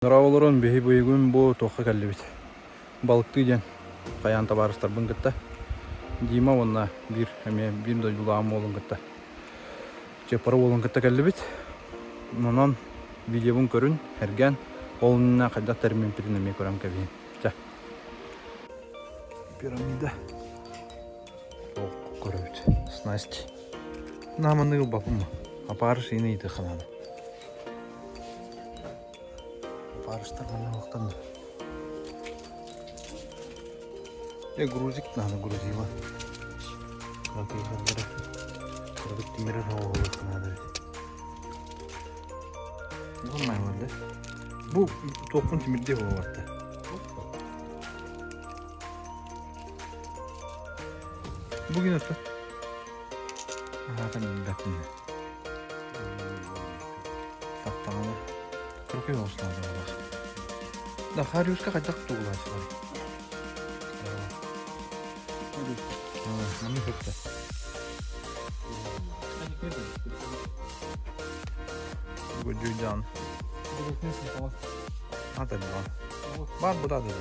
Нраволорон бехи быйгын бу тоққа кәллебит. Балыкты ден қаян табарыстар бын кытта. Дима онна бир да жулаам олын кытта. Чепары олын кытта кәллебит. Нонон видеобун көрүн, әрген олынна қайда термин пиринеме көрәм кәбейін. Жа. Пирамида. Тоқ көрөбіт. Снасть. Наманы бапым. Апарыш ені иді қананы. Парыштар мана вақтанда. Грузик надо грузила. Как их отбирать? Продукт мирового надо. Нормально, да? Бу толкун тимирде болуатты. Бугин отты. Там бәттін. Тақтағаны. Күрке болсын надо. Да, Харюшка хотя бы тугла. Мені көпті. Бұл жүйден. Ата білген. Бар бұда да дейін.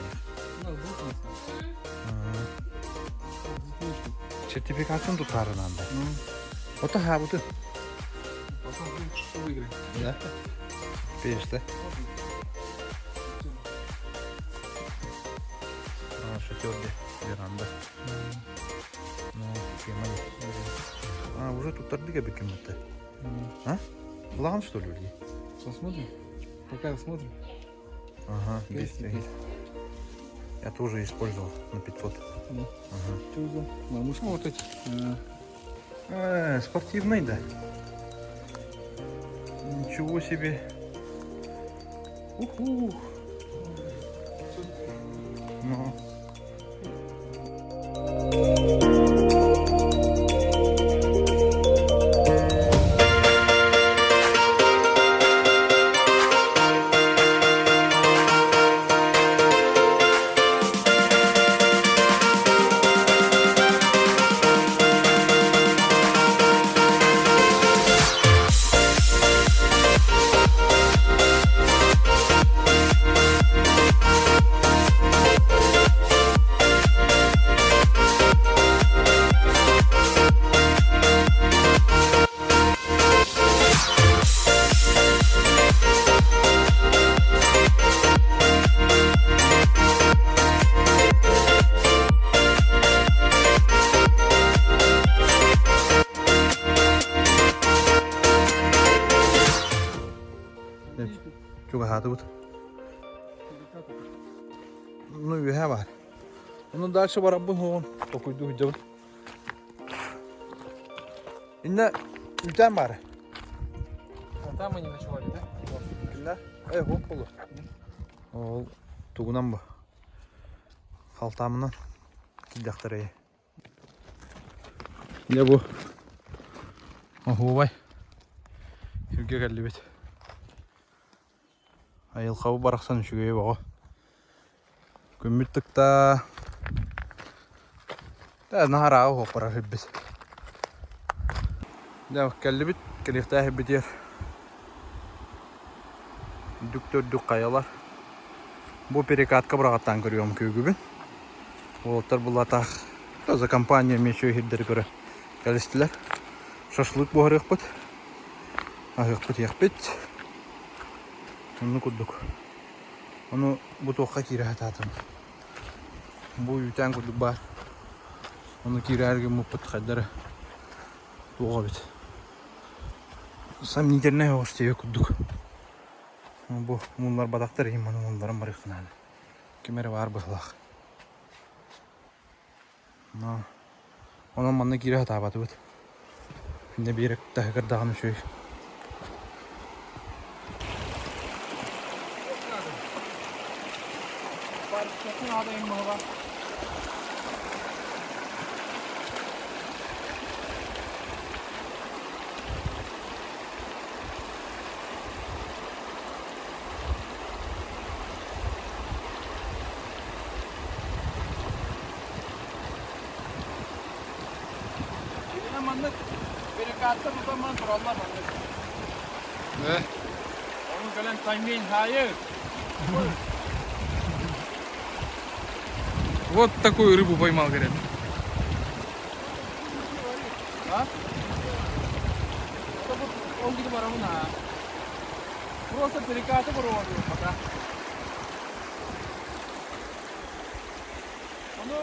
Сертификатын тұтарын анда. Ота ха бұты. Да? Пешті. Шоферде веранда. Уже тут тордыга бекемата. А? Лаган что ли? Посмотрим. Пока смотрим. Ага, 200. Я тоже использовал на 500. Да. Ага. Что за? Мамушка вот эти. Спортивный, да? Ничего себе. Уху. Ну. Çok rahatı bu. Ну и var. Ну дальше барабан он. Такой дух делать. Инна ülten var. А там мы не ночевали, да? Инна. Hoп olur. Ол тугунан bu. Қалтамынан кидақтырайы. Ne bu? Охуай. Күрге кәлді бет. Айылқабы барақсан үшігейі баға. Көмірттікта... Нағарағы қоқпара хеббет. Кәлді бет, кәліқта хеббетер. Дүк қаялар. Бұл перекатқа бірағаттан көріем күйгібін. Олаттар бұл атақ. Таза компания меші хеддер көрі кәлістілер. Шашлык бұғыр еқпет. Еқпет еқпет. Onu kurduk. Onu bu toqqa kirahat atım. Bu yüten kurduk var. Onu kirarga muput kadar toqa bit. Sam niderine hoş diye kurduk. Bu bunlar badaktar yiyim onu onların var yıkınan. Kemeri var bıhlaq. Onun manna kirahat abatı bit. Şimdi bir yere tahkır dağını şöyle. Какой надо им много? Yine manlık berekatta bu zaman kurallar manlık. Ne? Onu gelen kaymayın hayır. Вот такую рыбу поймал, говорят. А? Он где-то равна. Просто перекатывай ровно пока. Оно...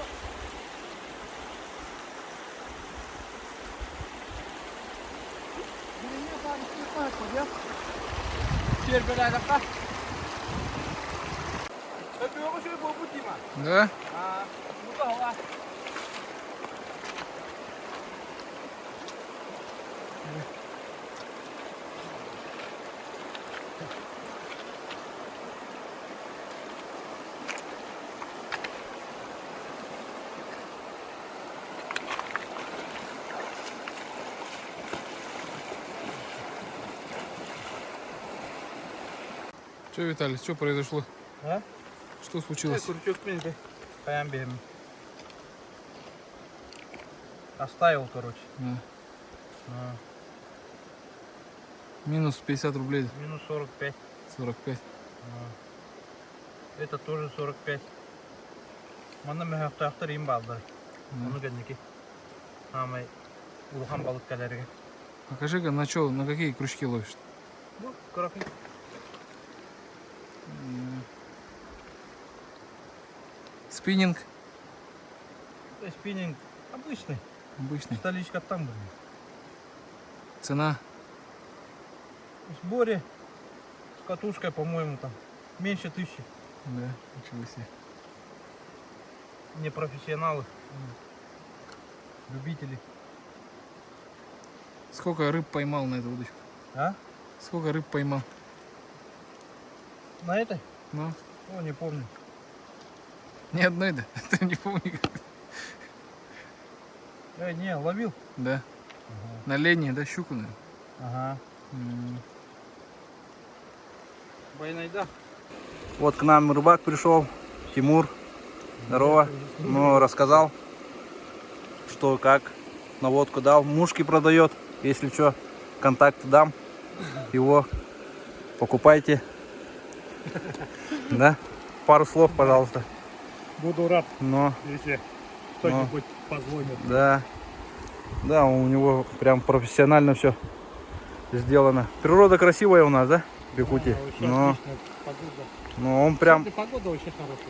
Теперь беда какая? Это его еще был пути, ма. Да? Ну да, ладно. Что, Виталий, что произошло? А? Что случилось? Крючок пенька. Паям бегаем. Оставил, короче. Да. А, Минус 50 рублей. минус 45. 45. Это тоже 45. Мана мехафта рим балдар. Onu генники. Амай улхан балык калерге. Покажи-ка, на какие крючки ловишь? Bu крахи. Спиннинг. Спиннинг обычный. Обычный. Столичка там, блин. Цена. В сборе с катушкой, по-моему, там меньше 1000. Да, ничего себе. Не профессионалы. Любители. Сколько рыб поймал на эту удочку? А? Сколько рыб поймал? На этой? Ну, О, не помню. ни одной, да? Ты не помню. Не, ловил. Да. Ага. На лене, да, щуку, наверное? Ага. М. Байнайда. Вот к нам рыбак пришел, Тимур. Здорово. Ну, рассказал, что как, наводку дал. Мушки продает, если что, контакты дам. Его покупайте. Да? Пару слов, пожалуйста. Буду рад, Но, если кто-нибудь позвонит. да. Да, у него прям профессионально все сделано. Природа красивая у нас, да? В Якутии. Да, вообще Но, отличная погода. но он прям... Кстати, погода очень хорошая.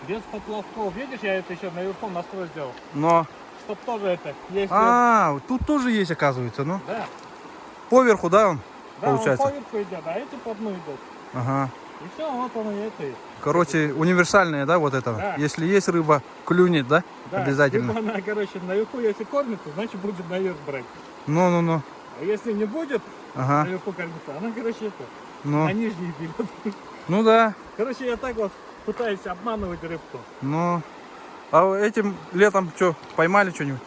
Без поплавков. Видишь, я это еще наверху настрой сделал. Но... Чтоб тоже это, если... А, тут тоже есть, оказывается, ну. Да, Поверху, да, он? да, Получается. он по верху идет, а эти по дну идут. Ага. И все, вот он и это. Короче, универсальная, да, вот это? Да. Если есть рыба, клюнет, да? Да, Обязательно. либо она, короче, наверху, если кормится, значит будет наверх брать. Ну. А если не будет Ага. наверху кормиться, она, короче, это, Ну. на нижний берет. Ну да. Короче, я так вот пытаюсь обманывать рыбку. Ну. А этим летом что, поймали что-нибудь?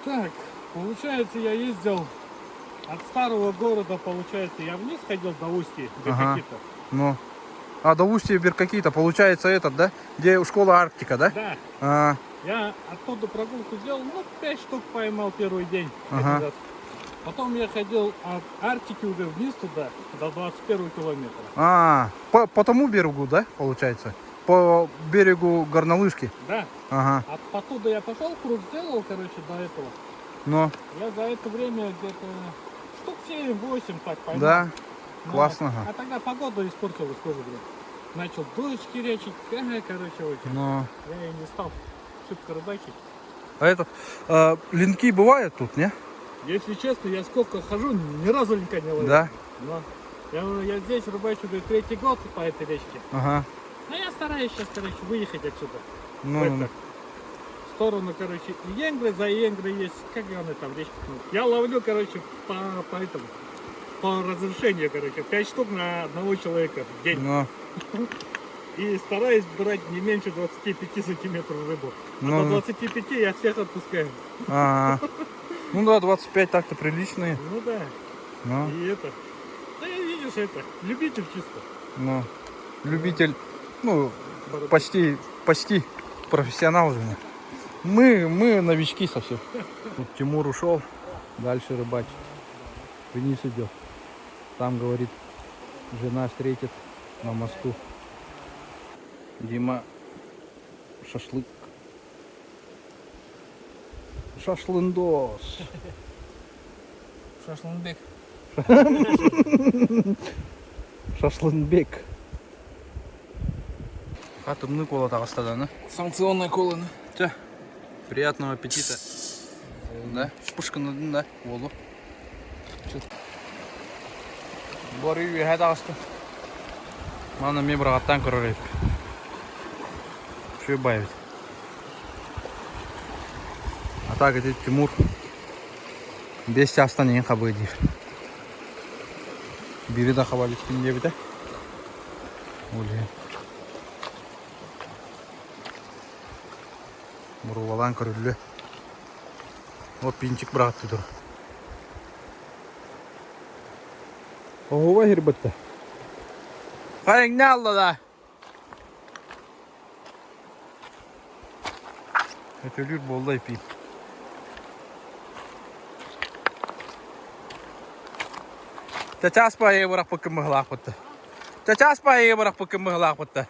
Так, получается, я ездил от старого города, получается, я вниз ходил до Устья, до Ага. каких-то. Ну. А до устья Беркакита, получается этот, да? Где школа Арктика, да? Да, А, я оттуда прогулку сделал, 5 штук поймал первый день. Ага. Один раз. Потом я ходил от Арктики уже вниз туда, до 21 километра. по тому берегу, да, получается? По берегу Горнолыжки. Да, Ага. оттуда я пошел, круг сделал, короче, до этого. Ну, Я за это время где-то штук 7-8 так поймал. да. Ну, Классно. А тогда погода испортилась тоже, блин. Начал дождь речить, короче, очень. Ну. Я и не стал шибко рыбачить. А это, линки бывают тут, не? Если честно, я сколько хожу, ни разу линка не ловил. Да? Но я здесь рыбачу уже 3-й год по этой речке. Ага. Но я стараюсь сейчас, короче, выехать отсюда. В Ну. сторону, короче, Иенгры, за Иенгры есть, как они там, речка. Я ловлю, короче, по этому, по разрешению, короче, 5 штук на одного человека в день. Ну. И стараюсь брать не меньше 25 сантиметров рыбу. А Ну. до 25 я всех отпускаю. Ага. Ну да, 25 так-то приличные. Ну да. Ну. И это. Да я видишь это. Любитель чисто. Ну. Любитель, ну, почти профессионал уже. Мы новички совсем. Вот Тимур ушел, дальше рыбачит. Вниз идет. Там, говорит, жена встретит намазку. Дима шашлык. Шашлындос. Шашлынбек. Шашлынбек. Хатымны кола тағыстаданы. Санкционная кола. Все. Приятного аппетита. Да? Пушкин, да? Волу. Бори үйе тағысты. Мана мен бір аттан көрірейіп. Шөй байбет. Ата кетеді Тимур. 5 жастан ең қабы дейір. Бири да қаба кеткен де біті. Өлі. Бұру көрілі. О, пинчик бұрағатты тұр. Оғыва хербітті. Қайың не алды да? Өтелер болдай пейм. Чачас пае бұрақ бұкым мұғылақ бұтты. Чачас пае бұрақ бұкым мұғылақ бұтты.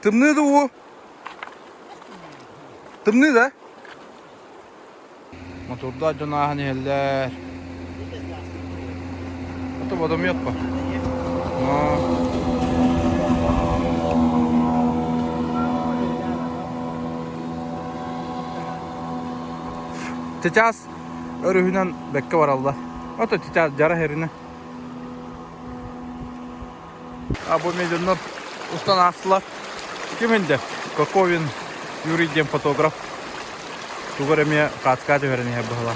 Тымны да о? Тымны да? Motorda canahın eller. Ata adam yatma. Çeçaz örühünden bekke var Allah. Ata çeçaz jara herine. Bu medyonlar ustan astılar. Kiminde? Kokovin, Юрий фотограф. Тугар эме каткаты верне быгла.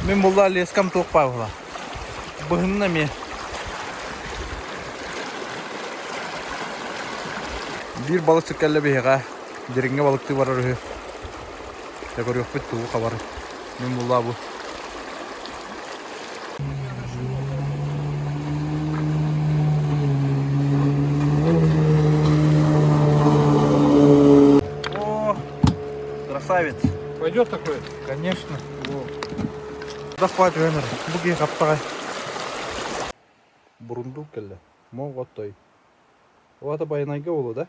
Мен булла лескам токпай була. Быгынна ме. Бир балык чыккалла бега. Дереңге балыкты бар өрү. Тегөр yok бит туу кабар. Мен булла бу. Красавец. Пойдет такое? Конечно. Да хватит, Венер. Буги каптагай. Бурундук келе. Моготтой. Оата байнайга болу, да?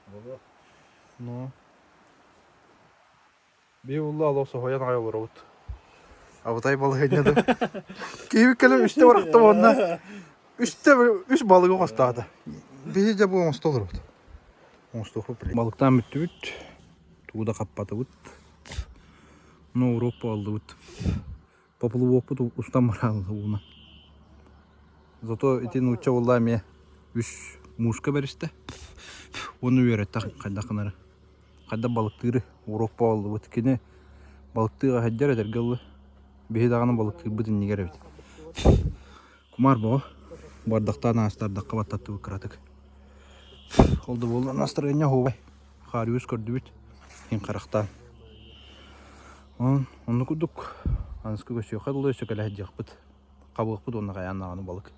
Болу. Ну. Би улла алоса хоян ай болот. Абытай балыгы неді. Кейбік келе үште барақта онна. Үш балыгы қостады. Бейі де бұл оңысты олыр бұд. Оңысты оқып білейді. Балықтан бүтті бүт. Туғуда қаппаты бұд. Ну, Европа алды бұд. Попылы оқ бұд, ұстан барағылды ұлына. Зато етін ұтча олда ме үш мушка берісті. Оны өйретті қайда қынары. Қайда балықтыры Европа алды бұд. Кені балықтыға хаджар әдергілі. Бейі дағаны балықтыр бұдын негер әбет. Кумар бұғы. Бардақтан астардаққа баттатты бұқыратық. Олды болды настроение ховай. Харюс көрді бүт. Ең қарақтан. Оны күдік. Анысқы көсі қадылы өсі кәлі әддеқ бұд. Қабылық бұд оны қаян ағаны балық.